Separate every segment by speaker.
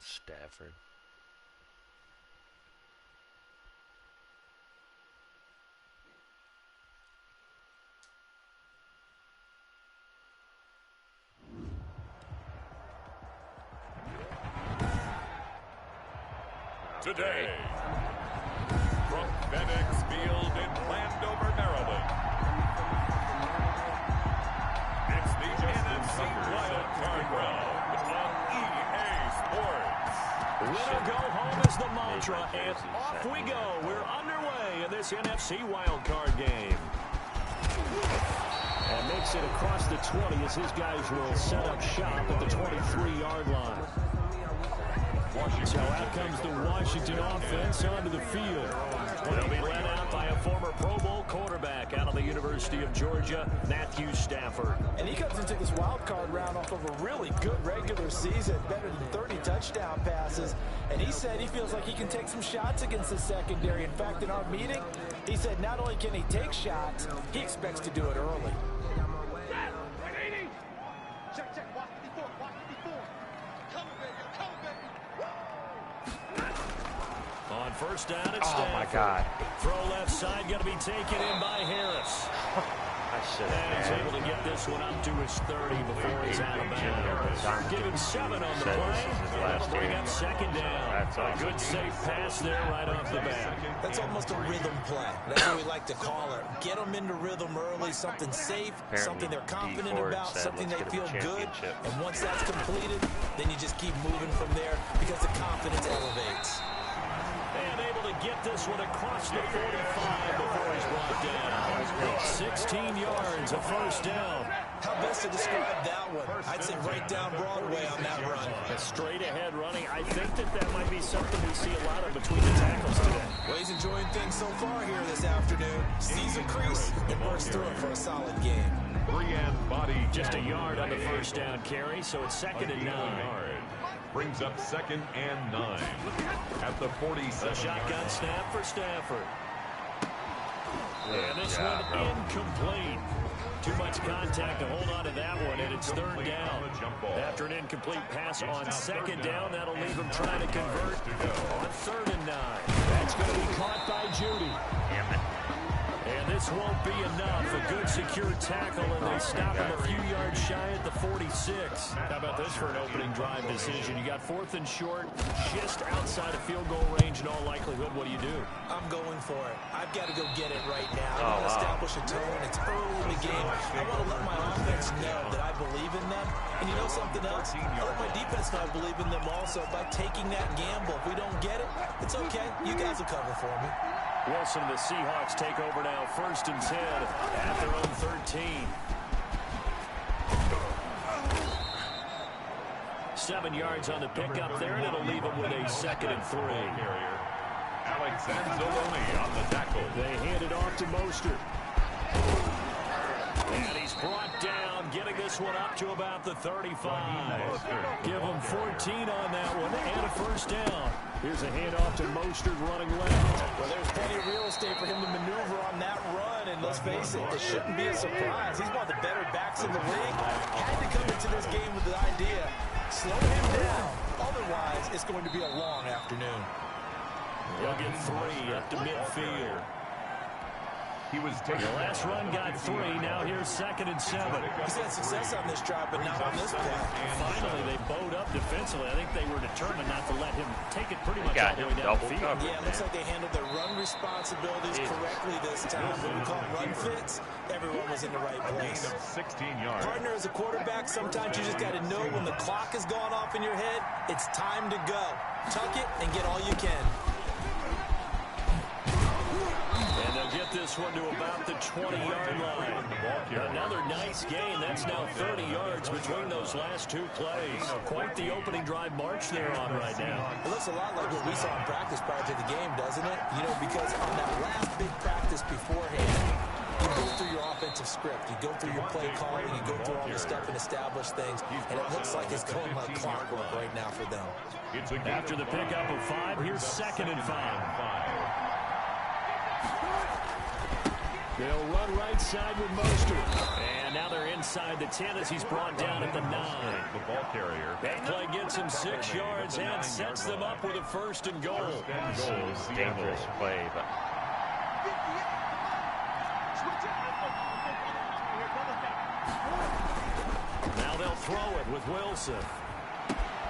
Speaker 1: Stafford.
Speaker 2: Today, from FedEx Field in Landover, Maryland, it's the NFC Wildcard round on EA Sports.
Speaker 3: Winner go home is the mantra, and off we go. We're underway in this NFC Wildcard game. And makes it across the 20 as his guys will set up shop at the 23-yard line. So out comes the Washington offense onto the field. They'll be led out by a former Pro Bowl quarterback out of the University of Georgia, Matthew Stafford.
Speaker 4: And he comes into this wild card round off of a really good regular season, better than 30 touchdown passes. And he said he feels like he can take some shots against the secondary. In fact, in our meeting, he said not only can he take shots, he expects to do it early.
Speaker 3: On first down, it's
Speaker 1: Oh my God.
Speaker 3: Throw left side, going to be taken in by Harris. And he's able to get this one up to his 30 before he's out of bounds. Give him 7 on the play. That'll bring up second down. A good safe pass there right off the bat.
Speaker 4: That's almost a rhythm play. That's what we like to call it. Get them into rhythm early, something safe, something they're confident about, something they feel good. And once that's completed, then you just keep moving from there because the confidence elevates.
Speaker 3: And able to get this one across the 45 before he's brought down. 16 yards, a first down.
Speaker 4: How best to describe that one? I'd say right down Broadway on that run.
Speaker 3: A straight ahead running. I think that might be something we see a lot of between the tackles today.
Speaker 4: Well, he's enjoying things so far here this afternoon. Sees a crease and bursts through it for a solid game.
Speaker 3: Just a yard on the first down carry, so it's second and 9.
Speaker 2: Brings up second and 9 at the 47.
Speaker 3: A shotgun snap for Stafford. And this one incomplete. Too much contact to hold on to that one, and it's third down. After an incomplete pass on second down, that'll leave him trying to convert on third and 9. That's going to be caught by Judy. And this won't be enough. A good secure tackle, and they stop him a few yards shy at the 46. How about this for an opening drive decision? You got 4th and short, just outside of field goal range in all likelihood. What do you do?
Speaker 4: I'm going for it. I've got to go get it right now. I want to establish a tone. It's early in the game. I want to let my offense know that I believe in them. And you know something else? I let my defense know I believe in them also by taking that gamble. If we don't get it, it's okay. You guys will cover for me.
Speaker 3: Wilson and the Seahawks take over now, 1st and 10 at their own 13. 7 yards on the pickup there, and it'll leave them with a 2nd and 3.
Speaker 2: Alexander on the tackle.
Speaker 3: They hand it off to Mostert. And he's brought down, getting this one up to about the 35. Give him 14 on that one and a first down. Here's a handoff to Mostert running left.
Speaker 4: Well, there's plenty of real estate for him to maneuver on that run, and let's face it, it shouldn't be a surprise. He's one of the better backs in the league. Had to come into this game with the idea, slow him down. Otherwise, it's going to be a long afternoon.
Speaker 3: He'll get 3 up to midfield.
Speaker 2: He was
Speaker 3: The last run got 3. Now here's 2nd and 7.
Speaker 4: He's had success on this drive, but not on this play.
Speaker 3: Finally, they bowed up defensively. I think they were determined not to let him take it pretty much all the way down the field.
Speaker 4: Yeah, it looks like they handled their run responsibilities correctly this time. When we call run fits, everyone was in the right place.
Speaker 2: 16 yards.
Speaker 4: Partner, as a quarterback, sometimes you just got to know when the clock has gone off in your head, it's time to go. Tuck it and get all you can.
Speaker 3: And they'll get this one to about the 20-yard line. Another nice gain. That's now 30 yards between those last 2 plays. Quite the opening drive march they're on right now.
Speaker 4: It looks a lot like what we saw in practice prior to the game, doesn't it? You know, because on that last big practice beforehand, you go through your offensive script. You go through your play calling. You go through all the stuff and establish things. And it looks like it's going like clockwork right now for them.
Speaker 3: After the pickup of 5, here's 2nd and 5. They'll run right side with Mostert. And now they're inside the 10 as he's brought down at the 9.
Speaker 2: The ball carrier.
Speaker 3: That play gives gets him 6 yards and sets them up with a 1st and goal.
Speaker 1: Dangerous play, but
Speaker 3: now they'll throw it with Wilson.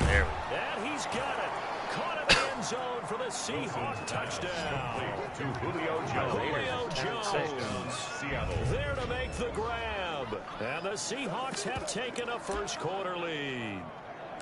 Speaker 1: there we go.
Speaker 3: And he's got it. Caught in the end zone for the Seahawks touchdown.
Speaker 2: To Julio Jones.
Speaker 3: Julio Jones there to make the grab. And the Seahawks have taken a first-quarter lead.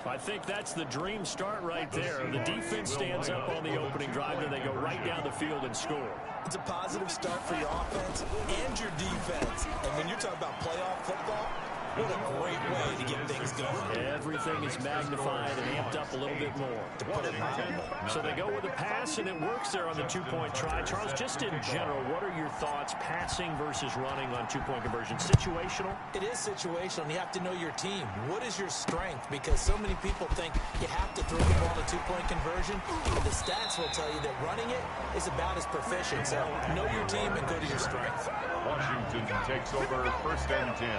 Speaker 3: I think that's the dream start right there. The defense stands up on the opening drive, and they go right down the field and score.
Speaker 4: It's a positive start for your offense and your defense. And when you're talking about playoff football, what a great way to get things going.
Speaker 3: Everything is magnified and amped up a little bit more.
Speaker 4: To put it mildly.
Speaker 3: So they go with a pass, and it works there on the 2-point try. Charles, just in general, what are your thoughts, passing versus running on 2-point conversion? Situational?
Speaker 4: It is situational, and you have to know your team. What is your strength? Because so many people think you have to throw the ball in a 2-point conversion. The stats will tell you that running it is about as proficient. So know your team and go to your strength.
Speaker 2: Washington takes over 1st and 10.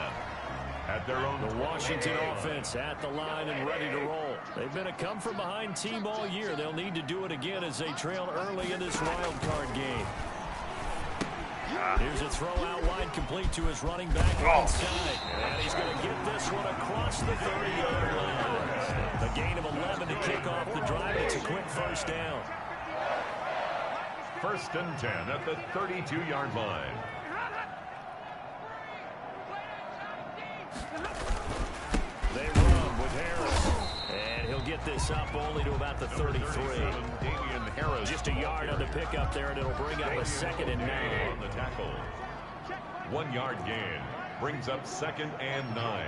Speaker 2: At their own
Speaker 3: the Washington offense at the line and ready to roll. They've been a come-from-behind team all year. They'll need to do it again as they trail early in this wild card game. Here's a throw out wide, complete to his running back inside. And he's going to get this one across the 30-yard line. A gain of 11 to kick off the drive. It's a quick 1st down.
Speaker 2: 1st and 10 at the 32-yard line.
Speaker 3: They run with Harris. And he'll get this up only to about the 33. Just a yard on the pickup there, and it'll bring up a 2nd and 9.
Speaker 2: On the tackle. 1-yard gain. Brings up 2nd and 9.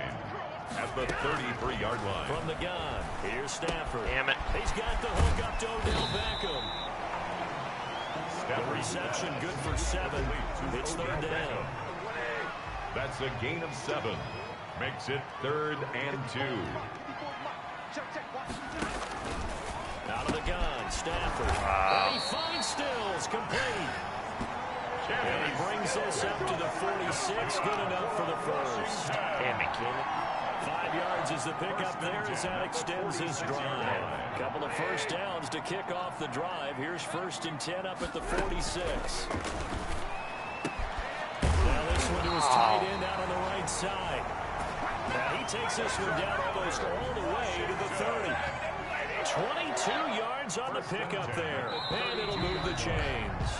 Speaker 2: At the 33-yard line.
Speaker 3: From the gun, here's Stafford.
Speaker 1: Damn it.
Speaker 3: He's got the hook up to Odell Beckham. The reception good for 7. It's 3rd down.
Speaker 2: That's a gain of 7. Makes it 3rd and 2.
Speaker 3: Out of the gun, Stafford. And he finds Stills, complete. And he brings this up to the 46. Good enough for the 1st.
Speaker 1: Damn it, kid.
Speaker 3: 5 yards is the pickup there as that extends his drive. A couple of 1st downs to kick off the drive. Here's 1st and 10 up at the 46. Now this one to his tight end out on the right side. Now he takes this one down almost all the way to the 30. 22 yards on the pickup there. And it'll move the chains.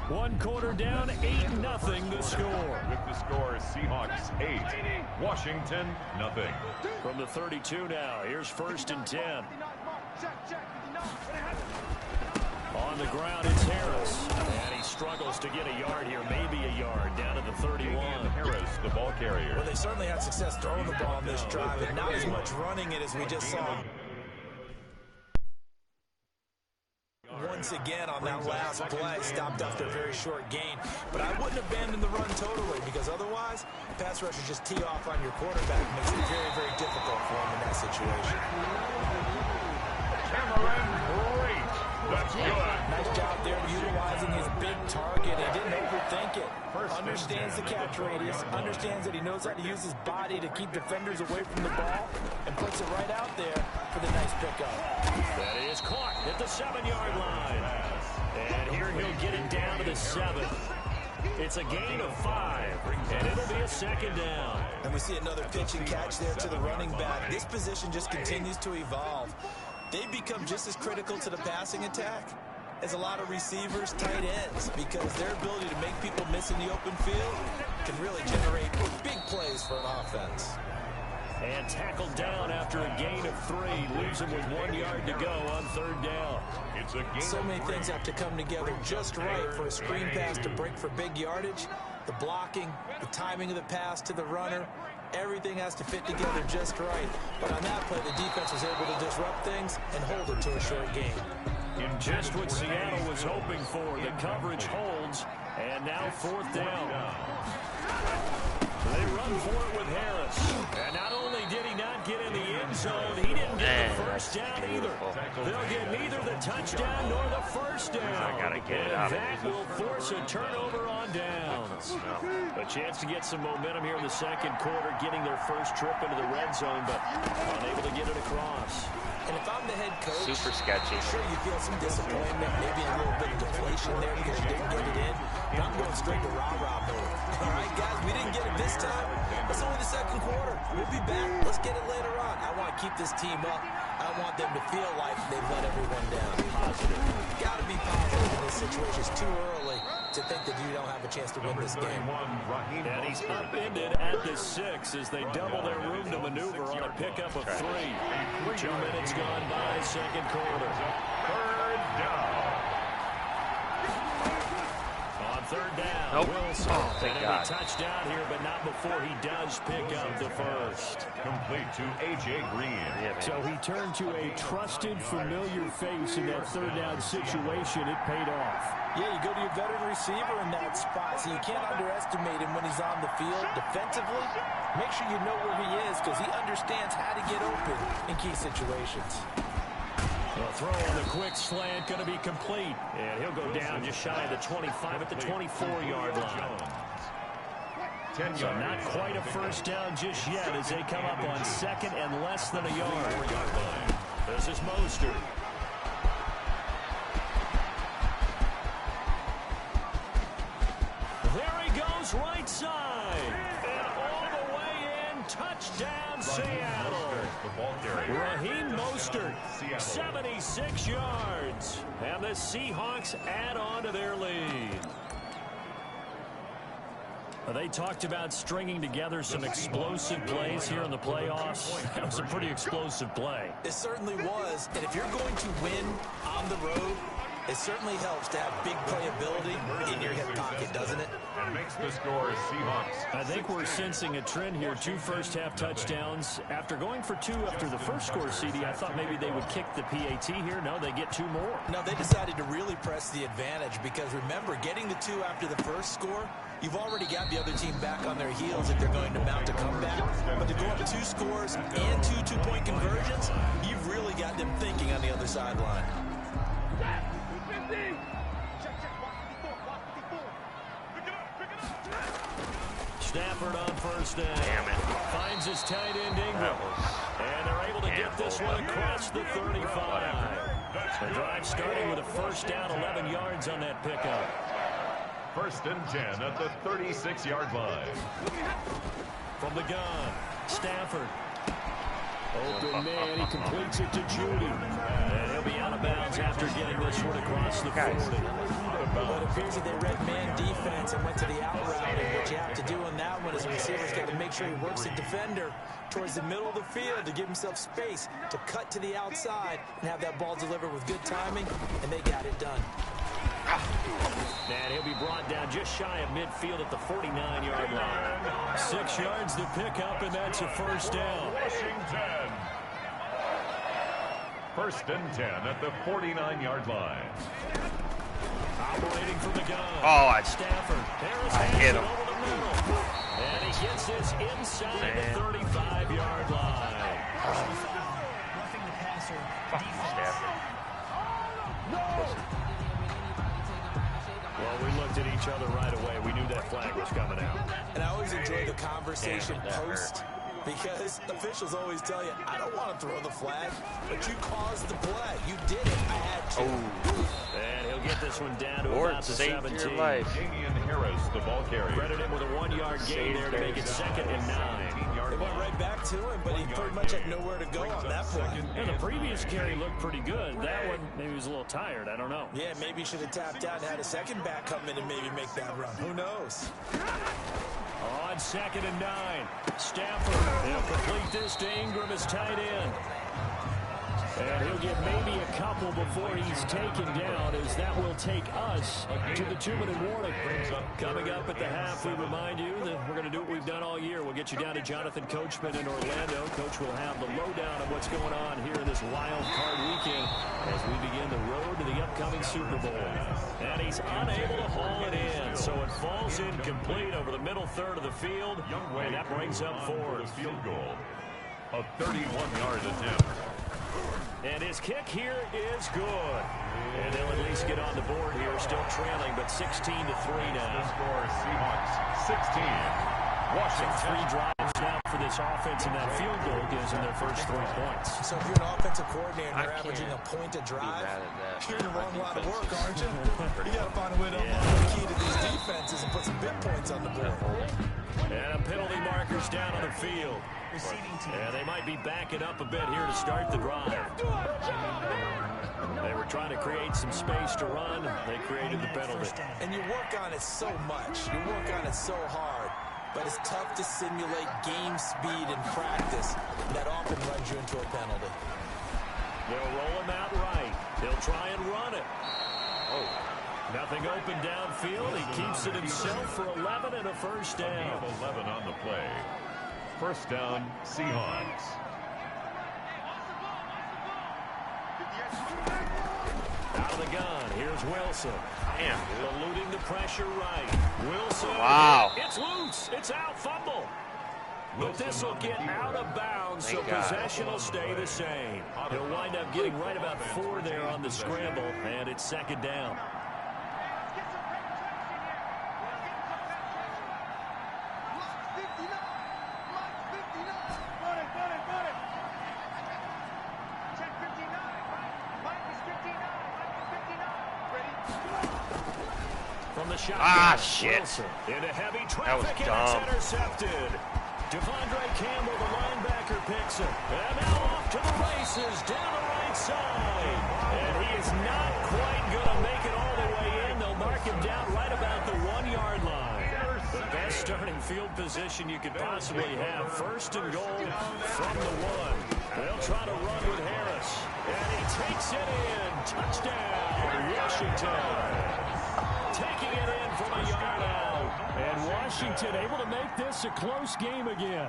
Speaker 3: 1 quarter down, 8-0 the score.
Speaker 2: With the score, Seahawks 8, Washington 0.
Speaker 3: From the 32 now, here's 1st and 10. On the ground, it's Harris. And he struggles to get a yard here, maybe a yard, down to the 31.
Speaker 2: Harris, the ball carrier.
Speaker 4: Well, they certainly had success throwing the ball on this drive, and not as much running it as we just saw. Once again on that last play, stopped after a very short gain. But I wouldn't abandon the run totally, because otherwise, pass rushers just tee off on your quarterback. Makes it very, very difficult for him in that situation.
Speaker 2: Cameron, great. That's good.
Speaker 4: Nice job there utilizing his big target. He didn't overthink it. Understands the catch radius, understands that he knows how to use his body to keep defenders away from the ball, and puts it right out there for the nice pickup.
Speaker 3: That is caught at the 7-yard line. And here he'll get it down to the 7. It's a gain of 5, and it'll be a 2nd down.
Speaker 4: And we see another pitch and catch there to the running back. This position just continues to evolve. They become just as critical to the passing attack as a lot of receivers, tight ends, because their ability to make people miss in the open field can really generate big plays for an offense.
Speaker 3: And tackled down after a gain of 3. Leaves him with 1 yard to go on 3rd down.
Speaker 2: It's a gain.
Speaker 4: So many things have to come together just right for a screen pass to break for big yardage. The blocking, the timing of the pass to the runner, everything has to fit together just right. But on that play, the defense was able to disrupt things and hold it to a short gain.
Speaker 3: Just what Seattle was hoping for. The coverage holds, and now 4th down. They run for it with Harris. And not only did he not get in the end zone, he didn't get the 1st down either. They'll get neither the touchdown nor the 1st down.
Speaker 1: I gotta get it out of
Speaker 3: That will force a turnover on downs. A chance to get some momentum here in the 2nd quarter, getting their first trip into the red zone, but unable to get it across.
Speaker 4: And coach.
Speaker 1: Super sketchy.
Speaker 4: Sure, you feel some disappointment, maybe a little bit of deflation there because you didn't get it in. But I'm going straight to rah-rah mode. All right, guys, we didn't get it this time. It's only the second quarter. We'll be back. Let's get it later on. I want to keep this team up. I don't want them to feel like they've let everyone down. Positive. Got to be positive in this situation. It's too early to think that you don't have a chance to win this game.
Speaker 3: And he's upended at the 6 as they double their room to maneuver on a pickup of 3. 2 minutes gone by, second quarter.
Speaker 2: Third down.
Speaker 3: On third down,
Speaker 1: Nope.
Speaker 3: Wilson.
Speaker 1: Oh, thank
Speaker 3: and
Speaker 1: God.
Speaker 3: a touchdown here, but not before he does pick up the first.
Speaker 2: Complete to A.J. Green.
Speaker 1: Yeah, man.
Speaker 3: So he turned to a trusted, familiar face in that third down situation. It paid off.
Speaker 4: Yeah, you go to your veteran receiver in that spot, so you can't underestimate him when he's on the field defensively. Make sure you know where he is because he understands how to get open in key situations.
Speaker 3: The throw on the quick slant going to be complete. And he'll go down just shy of the 25 at the 24-yard line.
Speaker 2: 10
Speaker 3: So
Speaker 2: yards.
Speaker 3: not quite a first down just yet as they come up on second and less than a yard. This is Mostert. There he goes right side. And all the way in, touchdown Seattle. Raheem Mostert, 76 yards. And the Seahawks add on to their lead. They talked about stringing together some explosive plays here in the playoffs. That was a pretty explosive play.
Speaker 4: It certainly was, and if you're going to win on the road, it certainly helps to have big playability in your hip pocket, doesn't it?
Speaker 2: And makes the score Seahawks.
Speaker 3: I think we're sensing a trend here. 2 first-half touchdowns. After going for 2 after the first score, CD, I thought maybe they would kick the PAT here. No, they get 2 more.
Speaker 4: No, they decided to really press the advantage because, remember, getting the 2 after the first score, you've already got the other team back on their heels if they're going to mount a comeback. But to go up 2 scores and 2 two-point conversions, you've really got them thinking on the other sideline.
Speaker 3: Stafford on first down.
Speaker 1: Damn it.
Speaker 3: Finds his tight end Ingram. And they're able to get this one across the 35. The drive starting with a first down, 11 yards on that pickup.
Speaker 2: First and 10 at the 36-yard line.
Speaker 3: From the gun, Stafford. Open man, he completes it to Judy. And he'll be out of bounds after getting this one across the 40.
Speaker 4: Well, it appears that they read man defense and went to the out route. And what you have to do on that one is the receiver's got to make sure he works the defender towards the middle of the field to give himself space to cut to the outside and have that ball delivered with good timing, and they got it done.
Speaker 3: And he'll be brought down just shy of midfield at the 49-yard line. 6 yards to pick up, and that's a first down.
Speaker 2: Washington. First and 10 at the 49-yard line.
Speaker 3: Operating from the gun.
Speaker 1: Oh,
Speaker 3: Stafford. Harris
Speaker 1: I hit him.
Speaker 3: over the middle. And he gets this inside the 35-yard line.
Speaker 1: Stafford.
Speaker 3: Well, we looked at each other right away. We knew that flag was coming out.
Speaker 4: And I always enjoy the conversation
Speaker 1: Damn, that
Speaker 4: post because officials always tell you, I don't want to throw the flag, but you caused the play. You did it. I had to.
Speaker 3: And he'll get this one down to
Speaker 1: Lord,
Speaker 3: about the
Speaker 1: saved
Speaker 3: 17.
Speaker 1: your life.
Speaker 2: Damian Harris, the ball carrier.
Speaker 3: Credit him with a 1-yard gain there to make it second and 9.
Speaker 4: They went right back to him, but he pretty much had nowhere to go on that play.
Speaker 3: And the previous carry looked pretty good. That one, maybe he was a little tired. I don't know.
Speaker 4: Yeah, maybe he should have tapped out and had a second back come in and maybe make that run. Who knows?
Speaker 3: On second and 9, Stafford. He'll complete this to Ingram as tight end. And he'll get maybe a couple before he's taken down, as that will take us to the 2-minute warning. Coming up at the half, we remind you that we're going to do what we've done all year. We'll get you down to Jonathan Coachman in Orlando. Coach will have the lowdown of what's going on here in this wild card weekend as we begin the road to the upcoming Super Bowl. And he's unable to haul it in, so it falls incomplete over the middle third of the field, and that brings up fourth.
Speaker 2: Field goal. A 31-yard attempt.
Speaker 3: And his kick here is good. And they'll at least get on the board here, still trailing, but 16-3
Speaker 2: The
Speaker 3: now.
Speaker 2: score, Seahawks 16.
Speaker 3: So
Speaker 2: Washington.
Speaker 3: 3 drives now for this offense, and that field goal gives them their first 3 points.
Speaker 4: So if you're an offensive coordinator and you're averaging a point a drive, you're in the wrong line of work, aren't you? You got to find a way to unlock the key to these defenses and put some big points on the board.
Speaker 3: And a penalty marker's down on the field. And they might be backing up a bit here to start the drive. They were trying to create some space to run. They created the penalty.
Speaker 4: And you work on it so much. You work on it so hard. But it's tough to simulate game speed in practice. That often runs you into a penalty.
Speaker 3: They'll roll him out right. They'll try and run it. Oh, nothing open downfield. He keeps it himself for 11 and a first down.
Speaker 2: 11 on the play. First down, Seahawks.
Speaker 3: Out of the gun. Here's Wilson.
Speaker 1: Damn.
Speaker 3: Eluding the pressure right. Wilson.
Speaker 1: Wow.
Speaker 3: It's loose. It's out. Fumble. But this will get out of bounds, so possession will stay the same. He'll wind up getting right about 4 there on the scramble, and it's second down. From the shotgun,
Speaker 1: shit.
Speaker 3: Wilson into heavy
Speaker 1: That was
Speaker 3: traffic, and
Speaker 1: dumb.
Speaker 3: it's intercepted. Devondre Campbell, the linebacker, picks him. And now off to the races down the right side. And he is not quite going to make it all the way in. They'll mark him down right about the 1-yard line. The best starting field position you could possibly have. First and goal from the 1. They'll try to run with Harris. And he takes it in. Touchdown, Washington. Taking it in from a yard out. And Washington able to make this a close game again.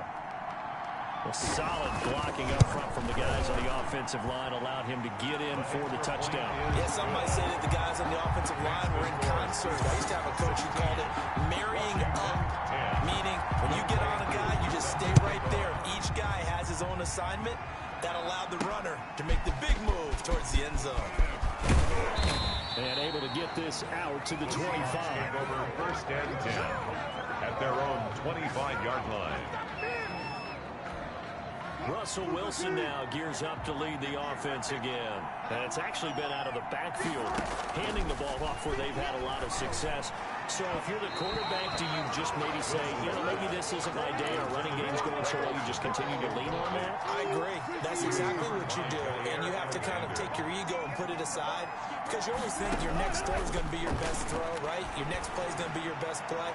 Speaker 3: A solid blocking up front from the guys on the offensive line allowed him to get in for the touchdown.
Speaker 4: Yeah, some might say that the guys on the offensive line were in concert. I used to have a coach who called it marrying up, meaning when you get on a guy, you just stay right there. Each guy has his own assignment. That allowed the runner to make the big move towards the end zone.
Speaker 3: And able to get this out to the 25.
Speaker 2: Over first and 10 at their own 25-yard line.
Speaker 3: Russell Wilson now gears up to lead the offense again. And it's actually been out of the backfield, handing the ball off where they've had a lot of success. So if you're the quarterback, do you just maybe say, you know, maybe this isn't my day, our running game's going so well, you just continue to lean on that?
Speaker 4: I agree. That's exactly what you do. And you have to kind of take your ego and put it aside, because you always think your next throw is going to be your best throw, right? Your next play is going to be your best play.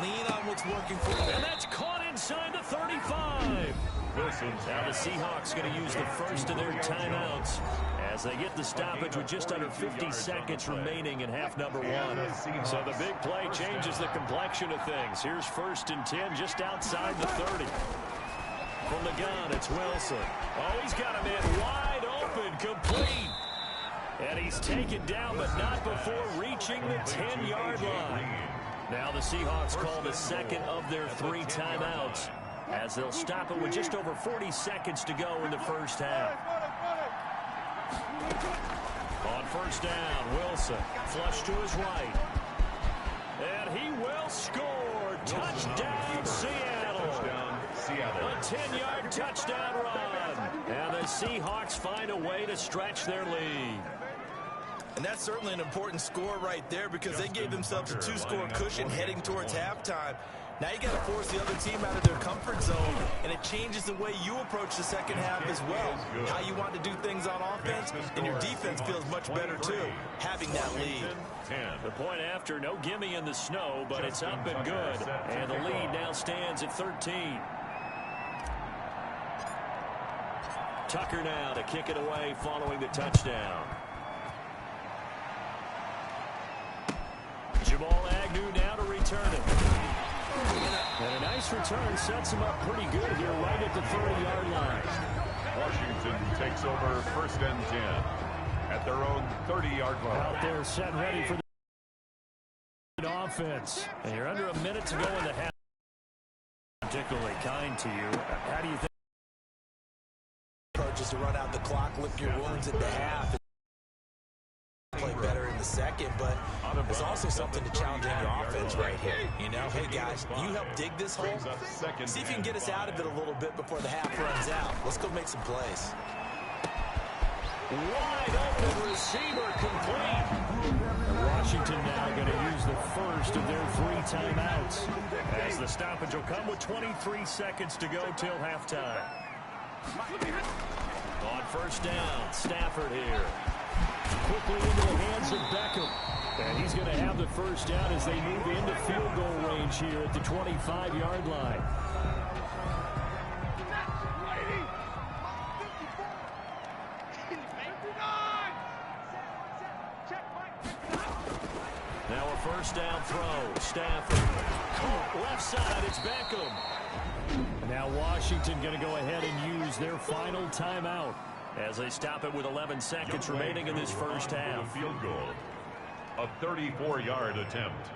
Speaker 4: Lean on what's working for you.
Speaker 3: And that's caught inside the 35. Now the Seahawks going to use the first of their timeouts as they get the stoppage with just under 50 seconds remaining in half number 1. So the big play changes the complexion of things. Here's first and 10 just outside the 30. From the gun, it's Wilson. Oh, he's got him in wide open, complete. And he's taken down, but not before reaching the 10-yard line. Now the Seahawks call the second of their 3 timeouts, as they'll stop it with just over 40 seconds to go in the first half. On first down, Wilson, flush to his right. And he will score. Touchdown, Seattle. A 10-yard touchdown run. And the Seahawks find a way to stretch their lead.
Speaker 4: And that's certainly an important score right there, because they gave themselves a 2-score cushion heading towards halftime. Now you got to force the other team out of their comfort zone, and it changes the way you approach the second half as well. How you want to do things on offense, and your defense feels much better too, having that lead.
Speaker 3: The point after, no gimme in the snow, but it's up and good. And the lead now stands at 13. Tucker now to kick it away following the touchdown. Jamal Agnew now to return it. And a nice return sets him up pretty good here right at the 30-yard line.
Speaker 2: Washington takes over first and 10 at their own 30-yard line.
Speaker 3: Out there set ready for the offense. And you're under a minute to go in the half. Particularly kind to you. How do you think?
Speaker 4: Approach is to run out the clock, lick your wounds at the half, and play better in the second. second, but there's also something to challenging your offense right here. You know, hey, guys, you help dig this hole. See if you can get us out of it a little bit before the half runs out. Let's go make some plays.
Speaker 3: Wide open receiver complete. Washington now going to use the first of their 3 timeouts, as the stoppage will come with 23 seconds to go till halftime. On first down, Stafford here. Quickly into the hands of Beckham. And he's going to have the first down as they move into field goal range here at the 25-yard line. Now a first down throw. Stafford. Left side, it's Beckham. Now Washington going to go ahead and use their final timeout as they stop it with 11 seconds remaining in this first half.
Speaker 2: Field goal. A 34-yard attempt.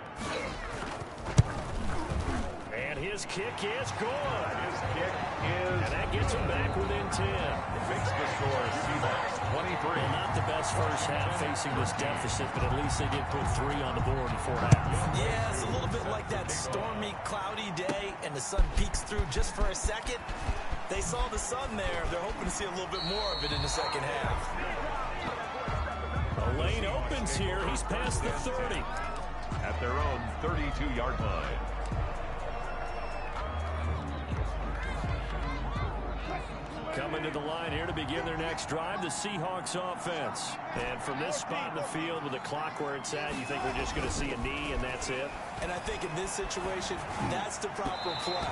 Speaker 3: And his kick is good.
Speaker 2: His kick is
Speaker 3: And that gets him back within 10.
Speaker 2: It makes the score Seahawks 23.
Speaker 3: Well, not the best first half facing this deficit, but at least they did put 3 on the board before half.
Speaker 4: Yeah, it's a little bit like that stormy, cloudy day, and the sun peeks through just for a second. They saw the sun there. They're hoping to see a little bit more of it in the second half.
Speaker 3: The lane opens here. He's past the 30.
Speaker 2: At their own 32-yard line.
Speaker 3: Coming to the line here to begin their next drive, the Seahawks offense. And from this spot in the field with the clock where it's at, you think we're just going to see a knee and that's it?
Speaker 4: And I think in this situation, that's the proper play.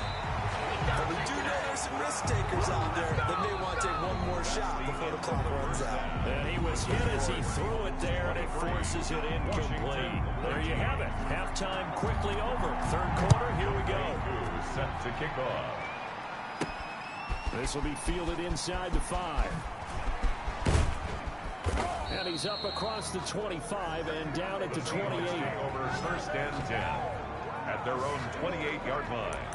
Speaker 4: But we do know there's some risk takers out there that may want to take one more shot before the clock runs out.
Speaker 3: And he was hit as he threw it there, and it forces it incomplete. There you have it. Halftime quickly over. Third quarter, here we go.
Speaker 2: Set to kick off.
Speaker 3: This will be fielded inside the 5. And he's up across the 25 and down at the 28.
Speaker 2: Over first and 10 at their own 28-yard line.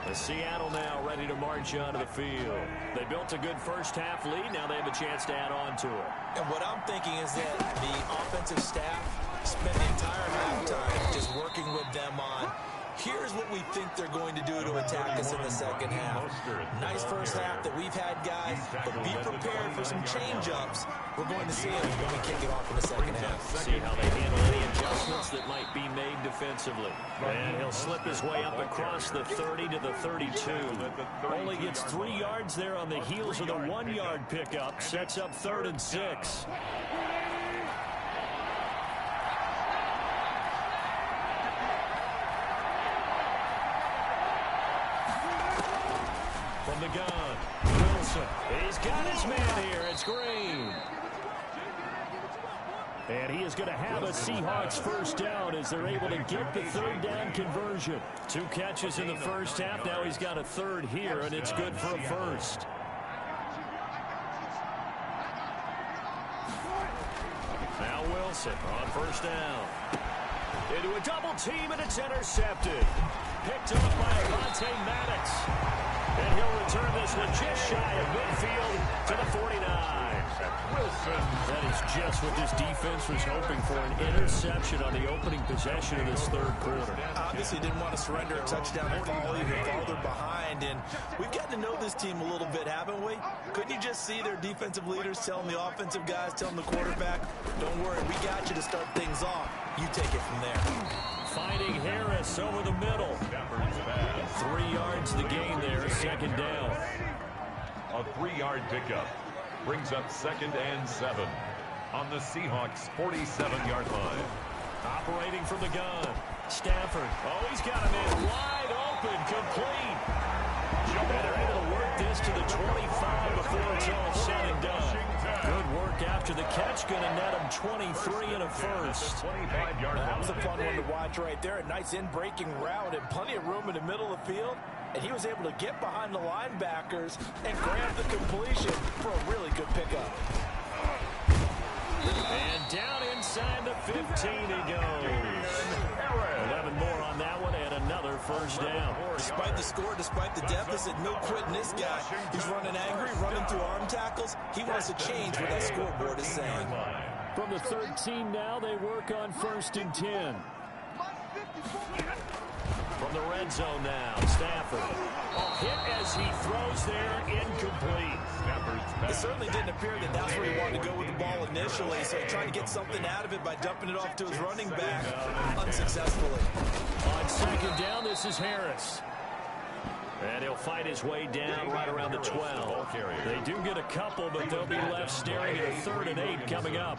Speaker 3: The Seattle now ready to march onto the field. They built a good first half lead. Now they have a chance to add on to it.
Speaker 4: And what I'm thinking is that the offensive staff spent the entire halftime just working with them on here's what we think they're going to do to attack us in the second half. Nice first half that we've had, guys, but be prepared for some change-ups. We're going to see them when we kick it off in the second half.
Speaker 3: See how they handle any adjustments that might be made defensively. And he'll slip his way up across the 30 to the 32. Only gets 3 yards there on the heels of the 1-yard pickup. Sets up 3rd and 6. From the gun, Wilson. He's got his man here. It's Green. And he is going to have a Seahawks first down as they're able to get the 3rd down conversion. 2 catches in the first half. Now he's got a 3rd here, and it's good for a first. Now Wilson on first down. Into a double team, and it's intercepted. Picked up by Avonte Maddox. And he'll return this one just shy of midfield to the 49.
Speaker 2: Wilson.
Speaker 3: That is just what this defense was hoping for, an interception on the opening possession of this 3rd quarter.
Speaker 4: Obviously didn't want to surrender a touchdown and fall even farther behind. And we've gotten to know this team a little bit, haven't we? Couldn't you just see their defensive leaders telling the offensive guys, telling the quarterback, don't worry, we got you to start things off. You take it from there.
Speaker 3: Finding Harris over the middle. 3 yards the gain there, 2nd down.
Speaker 2: A 3-yard pickup brings up 2nd and 7 on the Seahawks 47-yard line.
Speaker 3: Operating from the gun. Stafford. Oh, he's got him in wide open, complete. And they're able to work this to the 25 before it's all said and done. Good work after the catch. Going to net him 23 and a first.
Speaker 4: That was a fun one to watch right there. A nice in-breaking route and plenty of room in the middle of the field. And he was able to get behind the linebackers and grab the completion for a really good pickup.
Speaker 3: And down inside the 15 he goes. 11 more on that one and another first down.
Speaker 4: Despite the score, despite the deficit, no quitting this guy. He's running angry, running through arm tackles. He wants to change what that scoreboard is saying.
Speaker 3: From the 13 now, they work on 1st and 10. From the red zone now, Stafford. Hit as he throws there, incomplete.
Speaker 4: It certainly didn't appear that that's where he wanted to go with the ball initially, so he tried to get something out of it by dumping it off to his running back unsuccessfully.
Speaker 3: On 2nd down, this is Harris. And he'll fight his way down right around the 12. They do get a couple, but they'll be left staring at a 3rd and 8 coming up.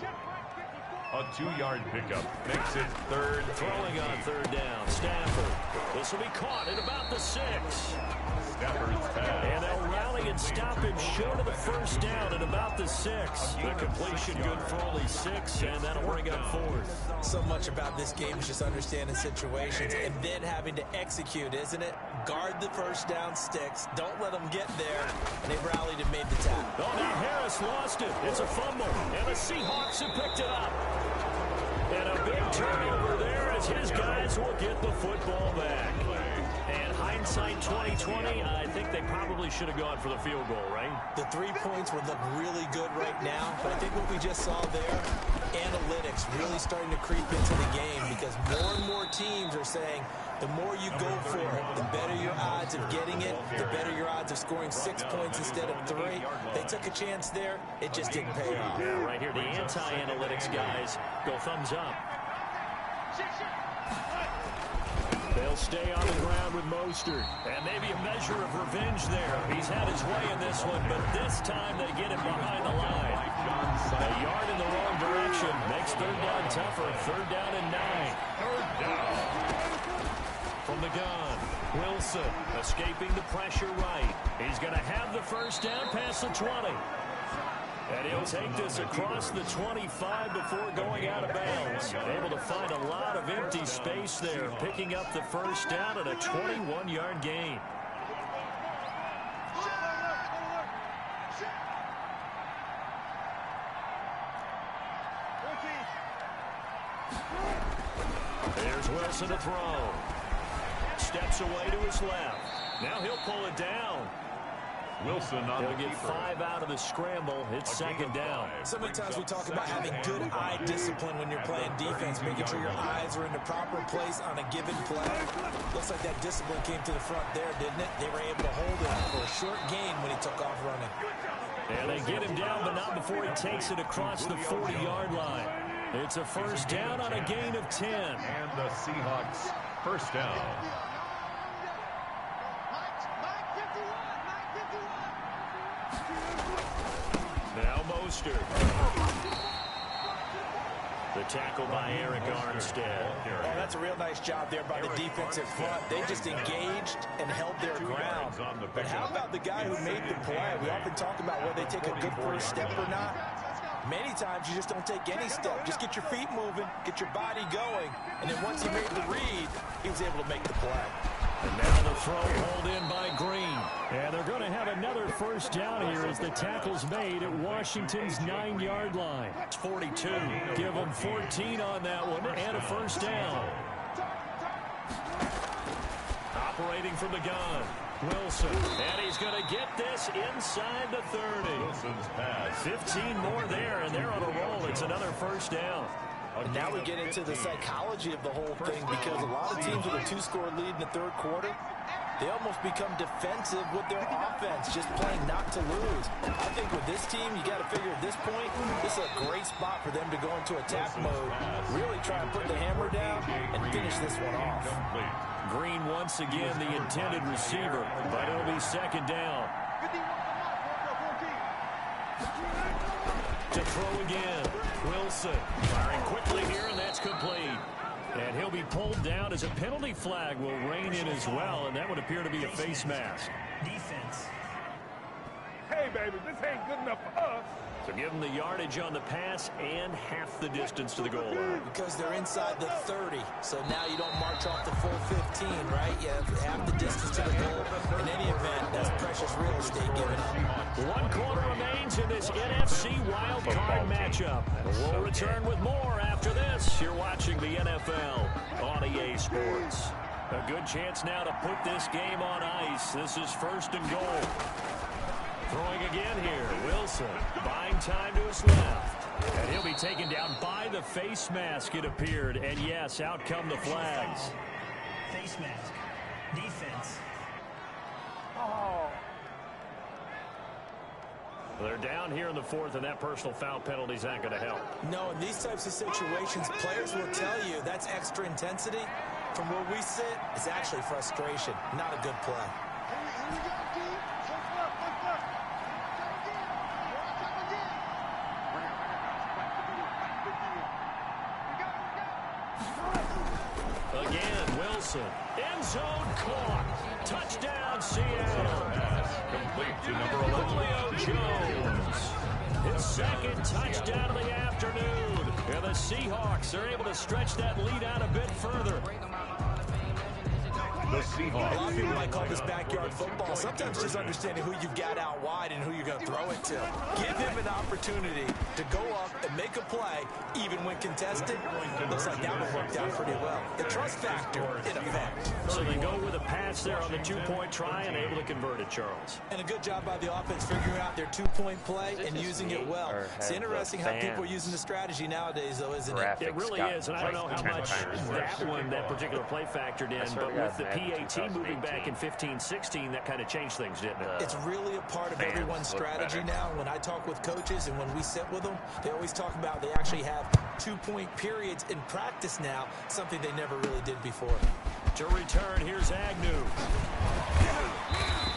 Speaker 2: A 2-yard pickup makes it 3rd.
Speaker 3: Throwing on 3rd down, Stafford. This will be caught at about the 6.
Speaker 2: Stafford's pass.
Speaker 3: And they'll rally and stop him short of the 1st down at about the 6. The completion good for only 6, and that'll bring up 4th.
Speaker 4: So much about this game is just understanding situations and then having to execute, isn't it? Guard the 1st down sticks. Don't let them get there. And they rallied and made the tackle.
Speaker 3: Oh, now Harris lost it. It's a fumble. And the Seahawks have picked it up. And a big turnover there as his guys will get the football back. And hindsight 2020, I think they probably should have gone for the field goal, right?
Speaker 4: The 3 points would look really good right now, but I think what we just saw there, analytics really starting to creep into the game because more and more teams are saying the more you go for it, the better your odds of getting it, the better your odds of scoring 6 points instead of 3. They took a chance there. It just didn't pay off.
Speaker 3: Yeah, right here, the anti-analytics guys go thumbs up. They'll stay on the ground with Mostert. And maybe a measure of revenge there. He's had his way in this one, but this time they get him behind the line. A yard in the wrong direction makes 3rd down tougher. 3rd down and 9. 3rd down. From the gun, Wilson escaping the pressure right. He's going to have the 1st down past the 20. And he'll take this across the 25 before going out of bounds. Able to find a lot of empty space there, picking up the 1st down and a 21-yard gain. There's Wilson to throw. Steps away to his left. Now he'll pull it down.
Speaker 2: Wilson on
Speaker 3: He'll
Speaker 2: the
Speaker 3: get
Speaker 2: keeper.
Speaker 3: 5 out of the scramble. It's 2nd down.
Speaker 4: So many times we talk about having good eye discipline when you're playing defense, making sure your eyes are in the proper place on a given play. Looks like that discipline came to the front there, didn't it? They were able to hold him for a short gain when he took off running.
Speaker 3: And they get him down, but not before he takes it across the 40-yard line. It's a 1st down on a gain of 10.
Speaker 2: And the Seahawks 1st down.
Speaker 3: Now Mostert. The tackle by Eric Armstead.
Speaker 4: Oh, that's a real nice job there by the defensive front. They just engaged and held their ground. But how about the guy who made the play? We often talk about whether they take a good 1st step or not. Many times you just don't take any step. Just get your feet moving, get your body going. And then once he made the read, he was able to make the play.
Speaker 3: And now the throw pulled in by Green. And they're going to have another 1st down here as the tackle's made at Washington's 9-yard line. It's 42. Give them 14 on that one and a 1st down. Operating from the gun, Wilson. And he's going to get this inside the 30.
Speaker 2: Wilson's pass.
Speaker 3: 15 more there, and they're on a roll. It's another 1st down.
Speaker 4: And now we get into the psychology of the whole thing because a lot of teams with a 2-score lead in the 3rd quarter, they almost become defensive with their offense, just playing not to lose. I think with this team, you got to figure at this point, this is a great spot for them to go into attack mode, really try and put the hammer down and finish this one off.
Speaker 3: Green once again the intended receiver, but it'll be 2nd down. To throw again, Wilson firing quickly here, and that's complete. And he'll be pulled down as a penalty flag will rein in as well, and that would appear to be a face mask.
Speaker 5: Defense.
Speaker 6: Hey, baby, this ain't good enough for us.
Speaker 3: So give them the yardage on the pass and half the distance to the goal line.
Speaker 4: Because they're inside the 30, so now you don't march off the full 15, right? You have half the distance to the goal. In any event, that's precious real estate given up.
Speaker 3: 1 quarter remains in this NFC Wildcard matchup. We'll return with more after this. You're watching the NFL on EA Sports. A good chance now to put this game on ice. This is 1st and goal. Throwing again here, Wilson buying time to his left. And he'll be taken down by the face mask, it appeared. And yes, out come the flags.
Speaker 5: Face mask. Defense.
Speaker 6: Oh.
Speaker 3: They're down here in the fourth, and that personal foul penalty's not going to help.
Speaker 4: No, in these types of situations, players will tell you that's extra intensity. From where we sit, it's actually frustration, not a good play.
Speaker 3: Again, Wilson. End zone caught. Touchdown, Seattle.
Speaker 2: Complete to number 11.
Speaker 3: Julio Jones. His second touchdown of the afternoon. And the Seahawks are able to stretch that lead out a bit further.
Speaker 2: The Seahawks.
Speaker 4: A lot of people might call this backyard football. Sometimes just understanding who you've got out wide and who you're going to throw it to. Give him an opportunity to go up and make a play, even when contested. Looks like that one worked out pretty well. The trust factor in effect.
Speaker 3: So they go with a pass there on the two-point try and able to convert it, Charles.
Speaker 4: And a good job by the offense figuring out their two-point play and using it well. It's interesting how people are using the strategy nowadays, though, isn't it?
Speaker 3: It really is, and I don't know how much that particular play factored in, but with the PAT moving back in 15-16, that kind of changed things, didn't it?
Speaker 4: It's really a part of everyone's strategy now. When I talk with coaches and when we sit with them, they always talk about they actually have two-point periods in practice now, something they never really did before.
Speaker 3: To return, here's Agnew.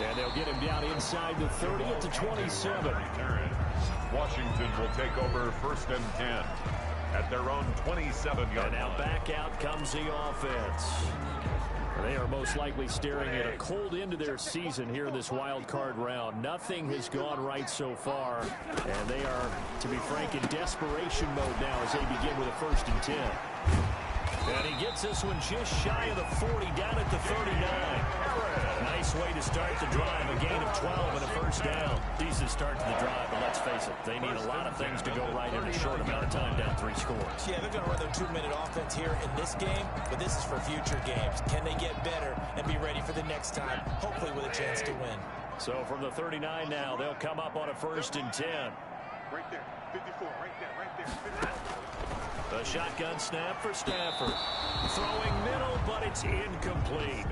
Speaker 3: And they'll get him down inside the 30 at the 27.
Speaker 2: Washington will take over 1st and 10 at their own 27-yard line.
Speaker 3: And now back out comes the offense. They are most likely staring at a cold end to their season here in this wild card round. Nothing has gone right so far, and they are, to be frank, in desperation mode now as they begin with a 1st and 10. And he gets this one just shy of the 40, down at the 39. Nice way to start the drive, a gain of 12 and a 1st down. Decent start to the drive, but let's face it, they need a lot of things to go right in a short amount of time, down 3 scores.
Speaker 4: Yeah, they're going to run their 2-minute offense here in this game, but this is for future games. Can they get better and be ready for the next time, hopefully with a chance to win?
Speaker 3: So from the 39 now, they'll come up on a 1st and 10.
Speaker 6: Right there, 54, right there, 54.
Speaker 3: The shotgun snap for Stafford. Throwing middle, but it's incomplete.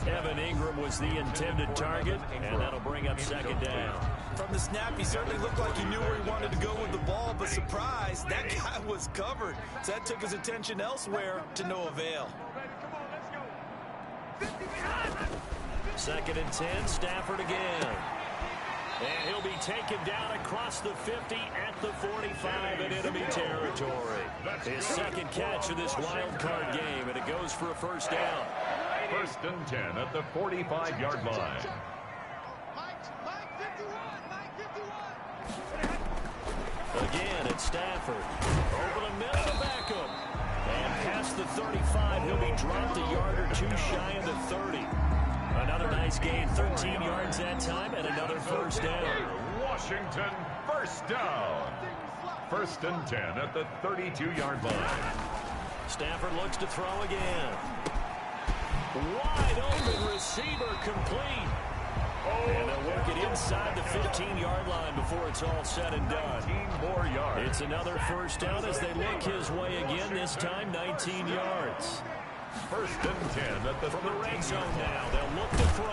Speaker 3: Evan Ingram was the intended target, and that'll bring up 2nd down.
Speaker 4: From the snap, he certainly looked like he knew where he wanted to go with the ball, but surprise, that guy was covered. So that took his attention elsewhere to no avail.
Speaker 6: Come on, let's go.
Speaker 3: 2nd and 10, Stafford again. And he'll be taken down across the 50 at the 45 in enemy territory. His 2nd catch of this wild card game, and it goes for a 1st down.
Speaker 2: 1st and 10 at the 45-yard line.
Speaker 3: Again, it's Stafford. Over the middle to Beckham. And past the 35, he'll be dropped a yard or 2 shy of the 30. Another nice gain, 13 yards that time, and another 1st down.
Speaker 2: Washington, 1st down. 1st and 10 at the 32-yard line.
Speaker 3: Stafford looks to throw again. Wide open receiver, complete. And they'll work it inside the 15-yard line before it's all said and done.
Speaker 2: 19 more yards.
Speaker 3: It's another 1st down as they look his way again, this time 19 yards.
Speaker 2: 1st and 10 at the
Speaker 3: From the red zone now, they'll look to throw.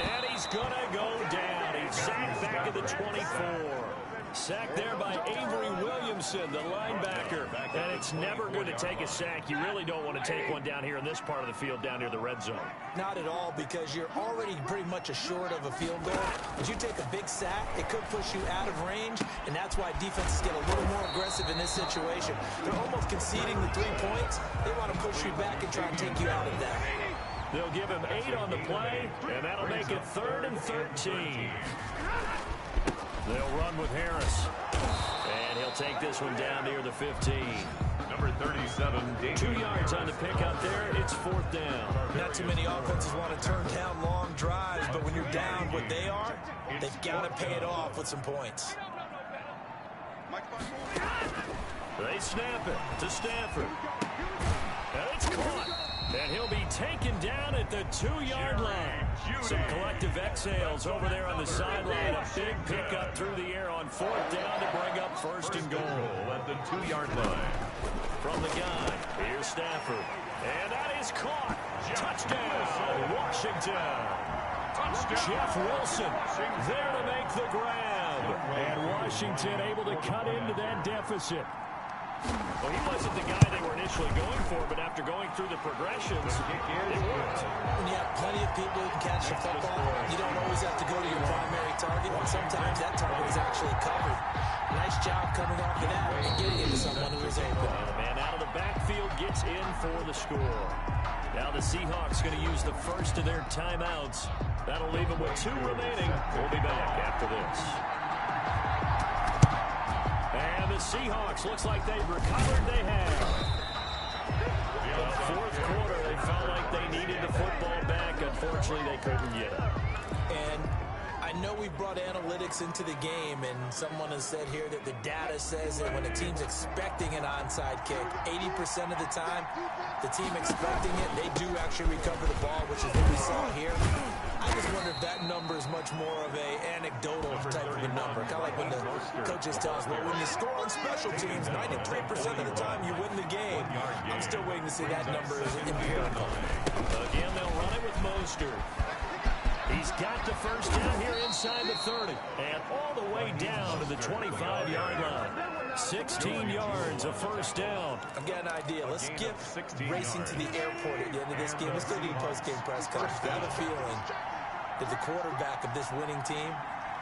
Speaker 3: And he's going to go down. He's sacked back at the 24. Sacked there by Avery Williamson, the linebacker. And it's never going to take a sack. You really don't want to take one down here in this part of the field, down near the red zone.
Speaker 4: Not at all, because you're already pretty much assured of a field goal. But you take a big sack, it could push you out of range, and that's why defenses get a little more aggressive in this situation. They're almost conceding the 3 points. They want to push you back and try and take you out of that.
Speaker 3: They'll give him 8 on the play, and that'll make it 3rd and 13. They'll run with Harris. And he'll take this one down near the 15.
Speaker 2: Number 37, David.
Speaker 3: 2 yards on the pickup there. It's 4th down.
Speaker 4: Not too many offenses want to turn down long drives, but when you're down what they are, they've got to pay it off with some points.
Speaker 3: They snap it to Stafford. And it's caught. And he'll be taken down at the 2-yard line. Some collective exhales over there on the sideline. A big pickup through the air on 4th down to bring up 1st and goal.
Speaker 2: At 22-yard line.
Speaker 3: From the gun, here's Stafford. And that is caught. Touchdown, Washington. Jeff Wilson there to make the grab. And Washington able to cut into that deficit.
Speaker 1: Well, he wasn't the guy they were initially going for, but after going through the progressions, it worked.
Speaker 4: When you have plenty of people who can catch the football, you don't always have to go to your primary target, and sometimes that target is actually covered. Nice job coming off of that and getting into someone who is open.
Speaker 3: And the man out of the backfield gets in for the score. Now the Seahawks going to use the first of their timeouts. That'll leave them with 2 remaining. We'll be back after this. And the Seahawks, looks like they've recovered. They have. The fourth quarter, they felt like they needed the football back. Unfortunately, they couldn't get it.
Speaker 4: And I know we brought analytics into the game, and someone has said here that the data says that when a team's expecting an onside kick, 80% of the time, the team expecting it, they do actually recover the ball, which is what we saw here. I just wonder if that number is much more of a anecdotal type of a number. Kind of like when the coaches tell us, well, when you score on special teams, 93% of the time you win the game. I'm still waiting to see that number is empirical.
Speaker 3: Again, they'll run it with Mostert. He's got the first down here inside the 30. And all the way down to the 25-yard line. 16 yards, a first down.
Speaker 4: I've got an idea. Let's skip racing to the airport at the end of this game. Let's go do the post-game press conference. I have a feeling that the quarterback of this winning team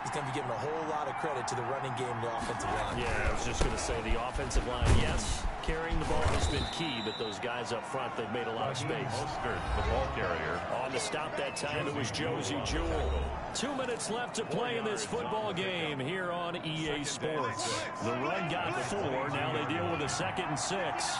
Speaker 4: is going to be giving a whole lot of credit to the running game and the offensive line.
Speaker 3: Yeah, I was just going to say the offensive line, yes, carrying the ball has been key, but those guys up front, they've made a lot of space.
Speaker 2: Mostert, the ball carrier.
Speaker 3: On the stop that time, it was Josie Jewell. 2 minutes left to play in this football game here on EA Sports. The run got 4. Now they deal with a 2nd and 6.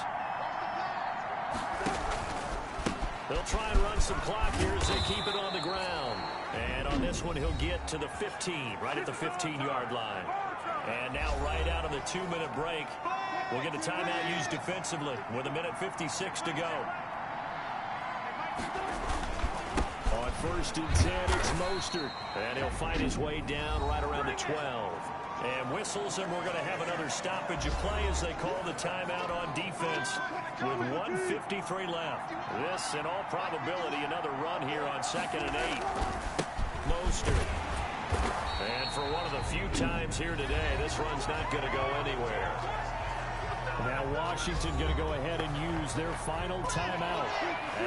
Speaker 3: They'll try and run some clock here as they keep it on the ground. And on this one, he'll get to the 15, right at the 15-yard line. And now right out of the 2-minute break, we'll get a timeout used defensively with 1:56 to go. On 1st and 10, it's Mostert. And he'll find his way down right around the 12. And whistles, and we're going to have another stoppage of play as they call the timeout on defense with 1:53 left. This, in all probability, another run here on 2nd and 8. Mostert. And for one of the few times here today, this run's not going to go anywhere. Now Washington going to go ahead and use their final timeout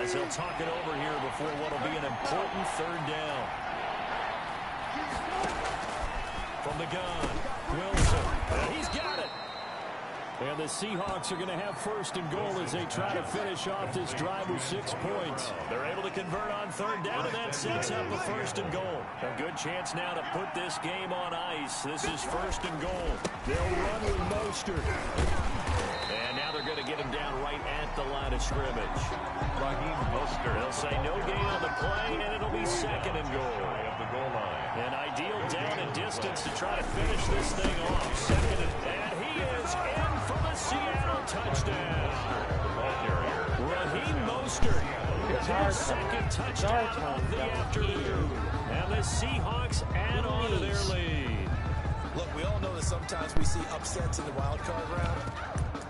Speaker 3: as they'll talk it over here before what will be an important 3rd down. From the gun, Wilson. He's got it. And the Seahawks are going to have 1st and goal as they try to finish off this drive with 6 points. They're able to convert on 3rd down, and that sets up a 1st and goal. A good chance now to put this game on ice. This is 1st and goal. They'll run with Mostert. And now they're going to get him down right at the line of scrimmage. They'll say no gain on the play, and it'll be 2nd and goal.
Speaker 2: Of the goal line.
Speaker 3: An ideal down and distance to try to finish this thing off. 2nd and he is in for the Seattle touchdown. Raheem Mostert, his 2nd touchdown of the afternoon. And the Seahawks add on to their lead.
Speaker 4: Look, we all know that sometimes we see upsets in the wild card round,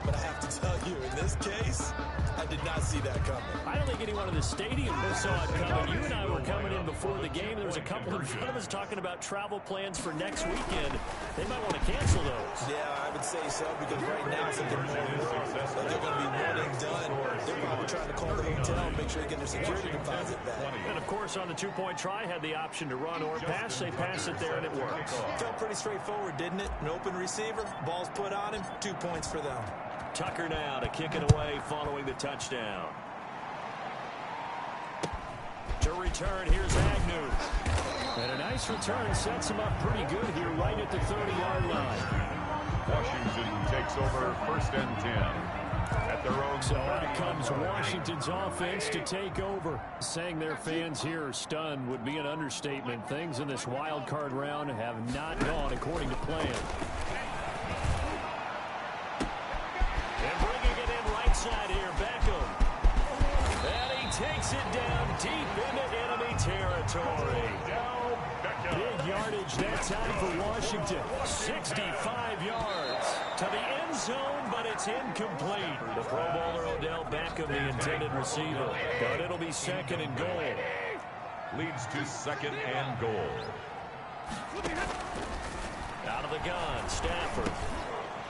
Speaker 4: but I have to tell you, in this case, I did not see that coming.
Speaker 3: I don't think anyone in the stadium saw it coming. You and I were coming in before the game. There was a couple in front of us talking about travel plans for next weekend. They might want to cancel those.
Speaker 4: Yeah, I would say so, because right now it's looking more and more like they're going to be one and done. They're probably trying to call the hotel and make sure they get their security deposit back.
Speaker 3: And, of course, on the 2-point try, had the option to run or pass. They pass it there, and it works.
Speaker 4: Felt pretty straightforward, didn't it? An open receiver, ball's put on him, 2 points for them.
Speaker 3: Tucker now to kick it away following the touchdown. To return, here's Agnew. And a nice return sets him up pretty good here right at the 30-yard line.
Speaker 2: Washington takes over 1st and 10. At their own.
Speaker 3: So out comes Washington's offense to take over. Saying their fans here are stunned would be an understatement. Things in this wild card round have not gone according to plan. And bringing it in right side here, Beckham. And he takes it down deep into enemy territory. Big yardage that time for Washington. 65 yards to the end zone, but it's incomplete. The Pro Bowler Odell Beckham, the intended receiver. But it'll be second and goal.
Speaker 2: Leads to second and goal.
Speaker 3: Out of the gun, Stafford.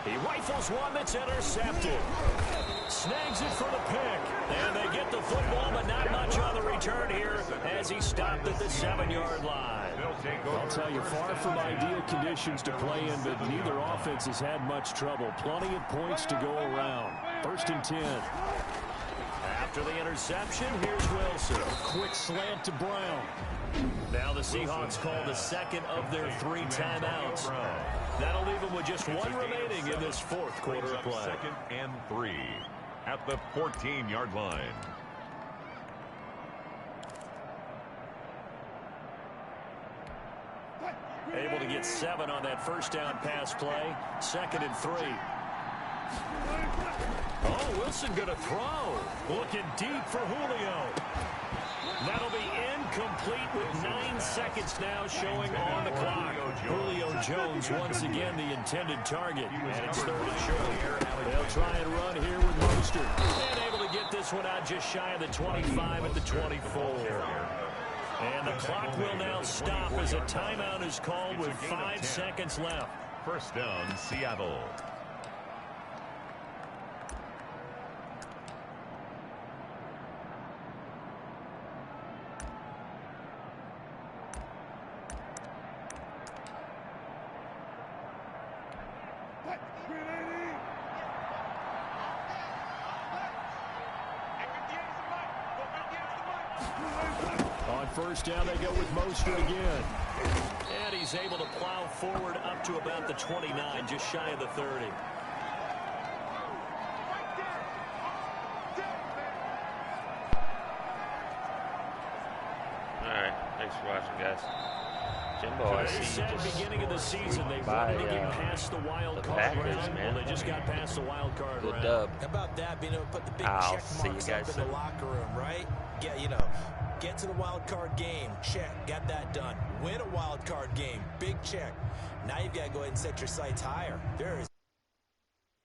Speaker 3: He rifles one that's intercepted. Snags it for the pick. And they get the football, but not much on the return here as he stopped at the 7-yard line.
Speaker 1: I'll tell you, far from ideal conditions to play in, but neither offense has had much trouble. Plenty of points to go around. 1st and 10.
Speaker 3: After the interception, here's Wilson.
Speaker 1: Quick slant to Brown.
Speaker 3: Now the Seahawks call the second of their 3 timeouts. That'll leave them with just 1 remaining in this 4th quarter of play.
Speaker 2: Second and 3 at the 14-yard line.
Speaker 3: Able to get 7 on that first down pass play. 2nd and 3. Oh, Wilson going to throw. Looking deep for Julio. That'll be incomplete with 9 seconds now showing on the clock. Julio Jones once again the intended target. And it's 3rd and short. They'll try and run here with Mostert. And able to get this one out just shy of the 25 at the 24. And the clock will now stop as a timeout is called with 5 seconds left.
Speaker 2: First down, Seattle.
Speaker 1: On first down, they go with Mostert again.
Speaker 3: And he's able to plow forward up to about the 29, just shy of the 30.
Speaker 7: All right, thanks for watching, guys. Jimbo, I
Speaker 3: They
Speaker 7: see
Speaker 3: said
Speaker 7: just
Speaker 3: beginning of the season they
Speaker 7: by,
Speaker 3: wanted to get past the wild card
Speaker 7: Packers,
Speaker 3: round.
Speaker 7: man.
Speaker 3: Well, they just got past the wild card
Speaker 7: good
Speaker 3: round.
Speaker 7: dub.
Speaker 4: How about that, being able to put the big
Speaker 7: I'll
Speaker 4: check
Speaker 7: see you
Speaker 4: marks
Speaker 7: guys
Speaker 4: up in
Speaker 7: soon.
Speaker 4: the locker room, right? Get to the wild card game. Check. Got that done. Win a wild card game. Big check. Now you've got to go ahead and set your sights higher. There is